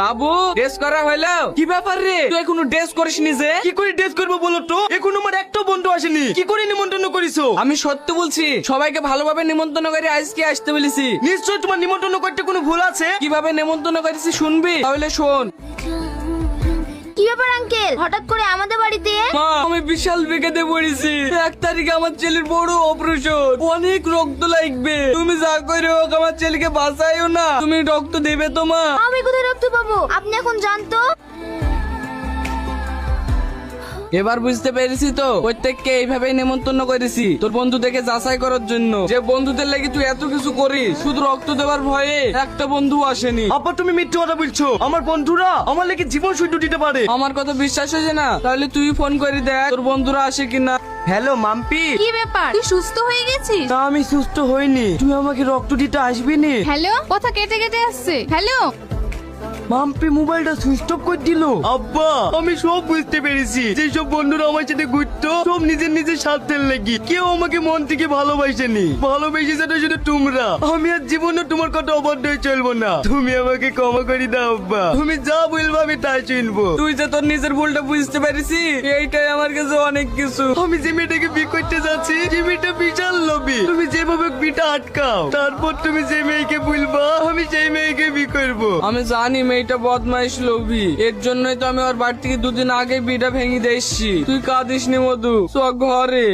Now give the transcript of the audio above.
বাবু dress করা হইলো? কি ব্যাপার রে, তুই এখনো ড্রেস করিসনি যে? কি করে ড্রেস করবো বলো তো? এখন আমার একটা বন্ধু আসেনি, কি করে নিমন্ত্রণ করিছো? আমি সত্যি বলছি, সবাইকে ভালোভাবে নিমন্ত্রণ করে আজকে আসতে বলেছি। নিশ্চয় তোমার নিমন্ত্রণ করতে কোনো ভুল আছে। কিভাবে নিমন্ত্রণ করেছি শুনবি? তাহলে শোন। কি ব্যাপার আঙ্কেল, হঠাৎ করে আমাদের বাড়িতে? মা, আমি বিশাল বিপদে পড়েছি। 1 তারিখে আমার ছেলের বড় অপারেশন, অনেক রক্ত লাগবে। তুমি যা করে হোক আমার ছেলেকে বাঁচাইও না। তুমি রক্ত দেবে তো মা? আমি কোথায় রক্ত পাবো? আপনি এখন জানতো। এবার বুঝতে পেরেছি তো, প্রত্যেককে এইভাবেই নেমন্তন্ন করেছি তোর বন্ধুদেরকে যাচাই করার জন্য। যে বন্ধুদের লাগি তুই এত কিছু করিস, শুধু রক্ত দেওয়ার ভয়ে একটা বন্ধু আসেনি। আব্বা তুমি মিথ্যে কথা বলছো। আমার বন্ধুরা আমার লেগে জীবন সৈন্য দিতে পারে। আমার কথা বিশ্বাস হয়েছে না? তাহলে তুই ফোন করে দেখ তোর বন্ধুরা আসে কিনা। হ্যালো মাম্পি। কি ব্যাপার, তুই সুস্থ হয়ে গেছিস? তা আমি সুস্থ হইনি, তুমি আমাকে রক্ত দিতে আসবে নি? হ্যালো, কথা কেটে কেটে আসছে। হ্যালো, মাম্পি মোবাইলটা সুইচ অফ করে দিল। আব্বা আমি সব বুঝতে পেরেছি। যেসব বন্ধুরা আমার সাথে ঘুরতো সব নিজের নিজের স্বার্থের লাগি, কেউ আমাকে মন থেকে ভালোবাসেনি। ভালোবেসেছে তো শুধু তোমরা। আমি আর জীবনে তোমার কথা অবাধ্য হয়ে চলবো না। তুমি আমাকে ক্ষমা করে দাও আব্বা, তুমি যা বলবো আমি তাই শুনবো। তুই যে তোর নিজের ভুলটা বুঝতে পারিস, এইটাই আমার কাছে অনেক কিছু। আমি যে মেয়েটাকে বিয়ে করতে যাচ্ছি যে মেয়েটা বিশাল লোভী। তুমি যেভাবে বিটা আটকাও, তারপর তুমি যে মেয়েকে বলবা আমি সেই মেয়েকে বিয়ে করবো। আমি জানি মেয়েটা বদমাইশ লোভী, এর জন্যই তো আমি ওর বাড়ি থেকে 2 দিন আগে বিটা ভেঙে দিয়েছি। তুই কাঁদিস নি মধু, চ ঘরে।